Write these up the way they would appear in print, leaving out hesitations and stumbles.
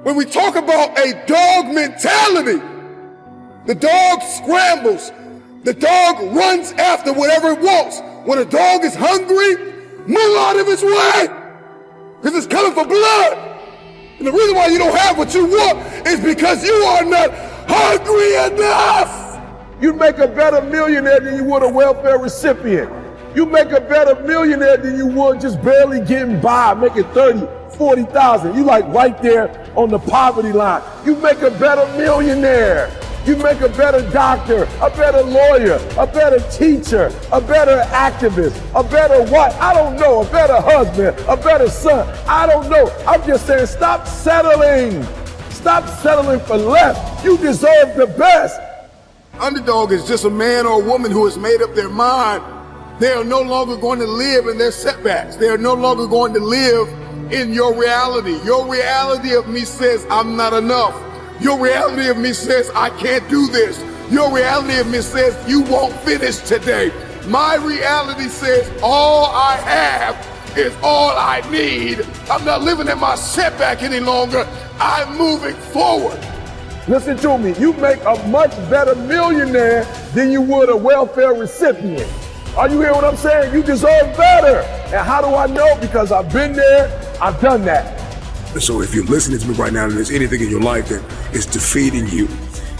When we talk about a dog mentality, the dog scrambles. The dog runs after whatever it wants. When a dog is hungry, move out of its way, because it's coming for blood. And the reason why you don't have what you want is because you are not hungry enough. You make a better millionaire than you would a welfare recipient. You make a better millionaire than you would just barely getting by, making 30, 40,000. You like right there on the poverty line. You make a better millionaire. You make a better doctor, a better lawyer, a better teacher, a better activist, a better wife. I don't know, a better husband, a better son. I don't know. I'm just saying, stop settling. Stop settling for less. You deserve the best. Underdog is just a man or a woman who has made up their mind. They are no longer going to live in their setbacks. They are no longer going to live in your reality. Your reality of me says I'm not enough. Your reality of me says I can't do this. Your reality of me says you won't finish today. My reality says all I have is all I need. I'm not living in my setback any longer. I'm moving forward. Listen to me, you make a much better millionaire than you would a welfare recipient. Are you hearing what I'm saying? You deserve better. And how do I know? Because I've been there, I've done that. So if you're listening to me right now and there's anything in your life that is defeating you,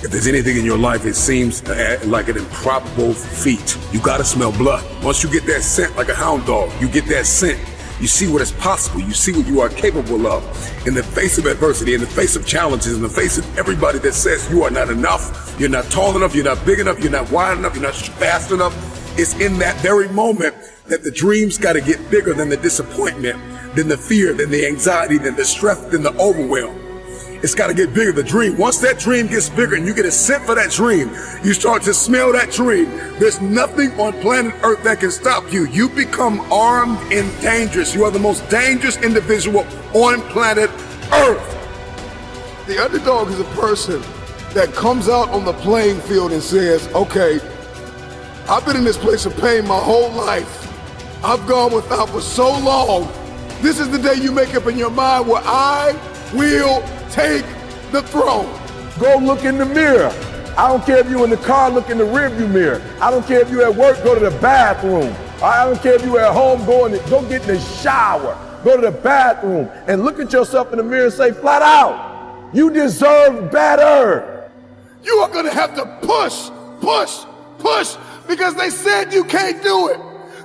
if there's anything in your life it seems like an improbable feat, you gotta smell blood. Once you get that scent like a hound dog, you get that scent, you see what is possible, you see what you are capable of. In the face of adversity, in the face of challenges, in the face of everybody that says you are not enough, you're not tall enough, you're not big enough, you're not wide enough, you're not fast enough, it's in that very moment that the dreams gotta get bigger than the disappointment, than the fear, than the anxiety, than the stress, than the overwhelm. It's got to get bigger, the dream. Once that dream gets bigger and you get a scent for that dream, you start to smell that dream. There's nothing on planet Earth that can stop you. You become armed and dangerous. You are the most dangerous individual on planet Earth. The underdog is a person that comes out on the playing field and says, okay, I've been in this place of pain my whole life. I've gone without for so long. This is the day you make up in your mind where I will take the throne. Go look in the mirror. I don't care if you're in the car, look in the rearview mirror. I don't care if you're at work, go to the bathroom. I don't care if you're at home, go get in the shower. Go to the bathroom and look at yourself in the mirror and say flat out, you deserve better. You are gonna have to push, because they said you can't do it.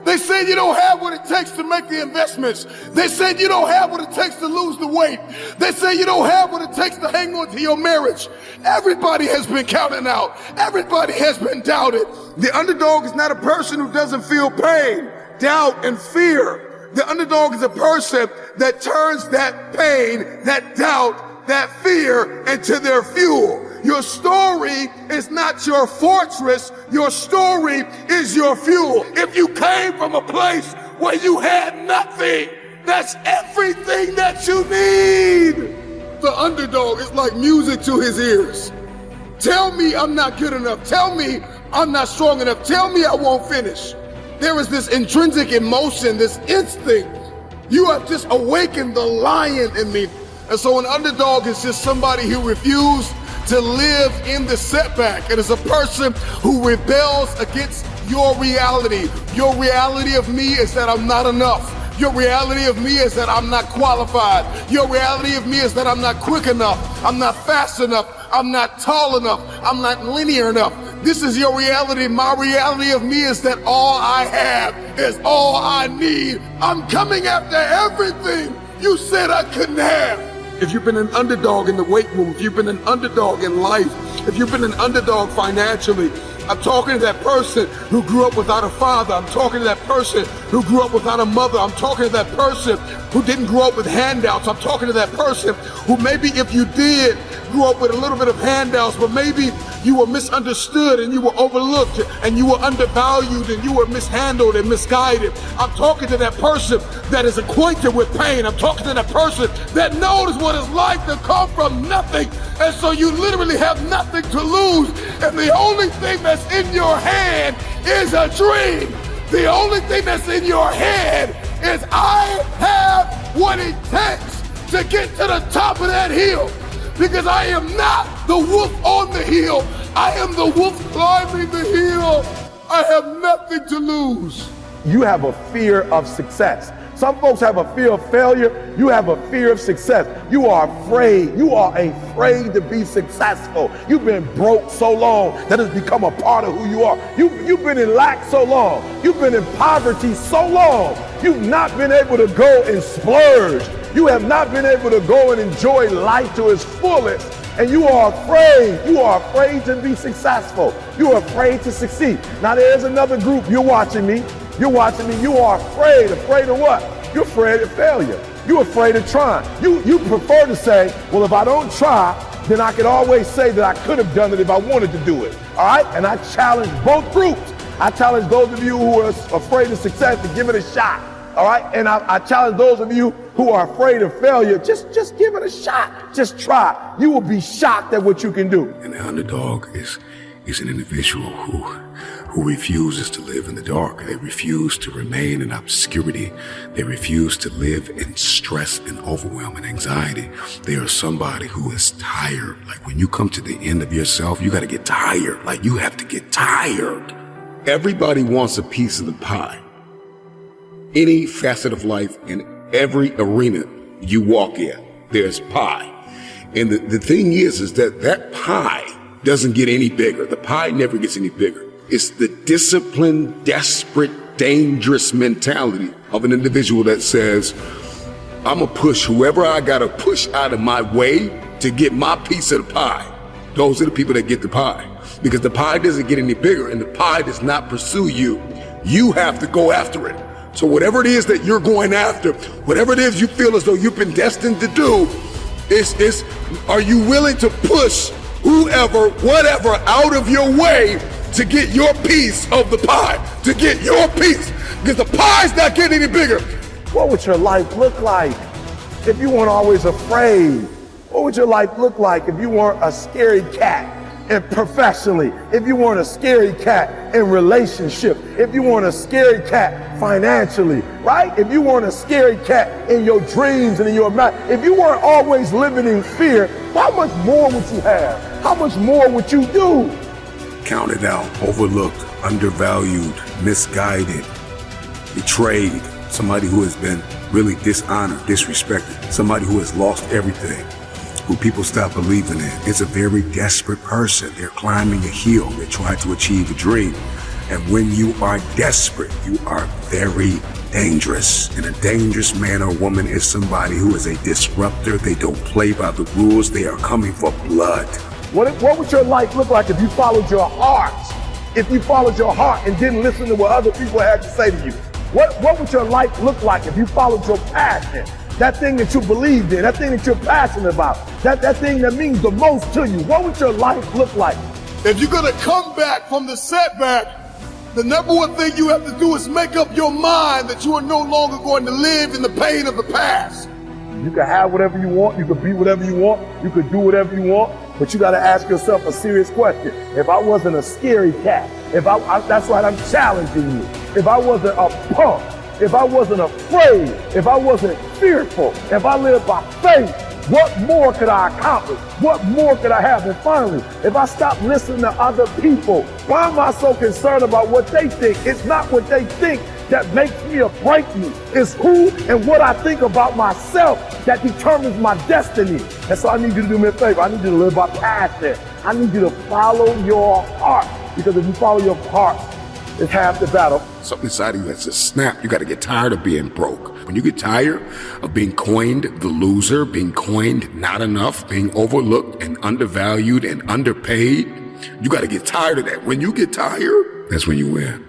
They said you don't have what it takes to make the investments. They said you don't have what it takes to lose the weight. They say you don't have what it takes to hang on to your marriage. Everybody has been counted out. Everybody has been doubted. The underdog is not a person who doesn't feel pain, doubt, and fear. The underdog is a person that turns that pain, that doubt, that fear into their fuel. Your story is not your fortress. Your story is your fuel. If you came from a place where you had nothing, that's everything that you need. The underdog is like music to his ears. Tell me I'm not good enough. Tell me I'm not strong enough. Tell me I won't finish. There is this intrinsic emotion, this instinct. You have just awakened the lion in me. And so an underdog is just somebody who refused to live in the setback. It is a person who rebels against your reality. Your reality of me is that I'm not enough. Your reality of me is that I'm not qualified. Your reality of me is that I'm not quick enough. I'm not fast enough. I'm not tall enough. I'm not linear enough. This is your reality. My reality of me is that all I have is all I need. I'm coming after everything you said I couldn't have. If you've been an underdog in the weight room, if you've been an underdog in life, if you've been an underdog financially, I'm talking to that person who grew up without a father. I'm talking to that person who grew up without a mother. I'm talking to that person who didn't grow up with handouts. I'm talking to that person who maybe if you did grew up with a little bit of handouts, but maybe you were misunderstood and you were overlooked and you were undervalued and you were mishandled and misguided. I'm talking to that person that is acquainted with pain. I'm talking to that person that knows what it's like to come from nothing. And so you literally have nothing to lose. And the only thing that's in your hand is a dream. The only thing that's in your head is I have what it takes to get to the top of that hill. because I am not the wolf on the hill. I am the wolf climbing the hill. I have nothing to lose. You have a fear of success. Some folks have a fear of failure. You have a fear of success. You are afraid. You are afraid to be successful. You've been broke so long that it's become a part of who you are. You've been in lack so long. You've been in poverty so long. You've not been able to go and splurge. You have not been able to go and enjoy life to its fullest. And you are afraid. You are afraid to be successful. You are afraid to succeed. Now there's another group. You're watching me. You're watching me. You are afraid. Afraid of what? You're afraid of failure. You're afraid of trying. You prefer to say, well, if I don't try, then I could always say that I could have done it if I wanted to do it. All right? And I challenge both groups. I challenge those of you who are afraid of success to give it a shot. All right? And I challenge those of you who are afraid of failure, just give it a shot. Just try. You will be shocked at what you can do. And the underdog is an individual who refuses to live in the dark. They refuse to remain in obscurity. They refuse to live in stress and overwhelm and anxiety. They are somebody who is tired. Like when you come to the end of yourself, you got to get tired. Like you have to get tired. Everybody wants a piece of the pie. Any facet of life, in every arena you walk in, there's pie. And the thing is that pie doesn't get any bigger. The pie never gets any bigger. It's the disciplined, desperate, dangerous mentality of an individual that says, I'm gonna push whoever I gotta push out of my way to get my piece of the pie. Those are the people that get the pie. Because the pie doesn't get any bigger and the pie does not pursue you. You have to go after it. So whatever it is that you're going after, whatever it is you feel as though you've been destined to do, are you willing to push whoever, whatever out of your way to get your piece of the pie, to get your piece, because the pie's not getting any bigger. What would your life look like if you weren't always afraid? What would your life look like if you weren't a scary cat and professionally, if you weren't a scary cat in relationship, if you weren't a scary cat financially, right? If you weren't a scary cat in your dreams and in your mind, if you weren't always living in fear, how much more would you have? How much more would you do? Counted out, overlooked, undervalued, misguided, betrayed, somebody who has been really dishonored, disrespected, somebody who has lost everything, who people stop believing in. It's a very desperate person. They're climbing a hill. They're trying to achieve a dream. And when you are desperate, you are very dangerous. And a dangerous man or woman is somebody who is a disruptor. They don't play by the rules. They are coming for blood. What would your life look like if you followed your heart? If you followed your heart and didn't listen to what other people had to say to you? What would your life look like if you followed your passion? That thing that you believed in, that thing that you're passionate about, that thing that means the most to you. What would your life look like? If you're gonna come back from the setback, the number one thing you have to do is make up your mind that you are no longer going to live in the pain of the past. You can have whatever you want, you can be whatever you want, you can do whatever you want, but you gotta ask yourself a serious question. If I wasn't a scary cat, that's why I'm challenging you. If I wasn't a punk, if I wasn't afraid, if I wasn't fearful, if I lived by faith, what more could I accomplish? What more could I have? And finally, if I stop listening to other people, why am I so concerned about what they think? It's not what they think that makes me or break me. It's who and what I think about myself that determines my destiny. And so I need you to do me a favor. I need you to live by passion. I need you to follow your heart. Because if you follow your heart, it's half the battle. Something inside of you has to snap. You got to get tired of being broke. When you get tired of being coined the loser, being coined not enough, being overlooked and undervalued and underpaid, you got to get tired of that. When you get tired, that's when you win.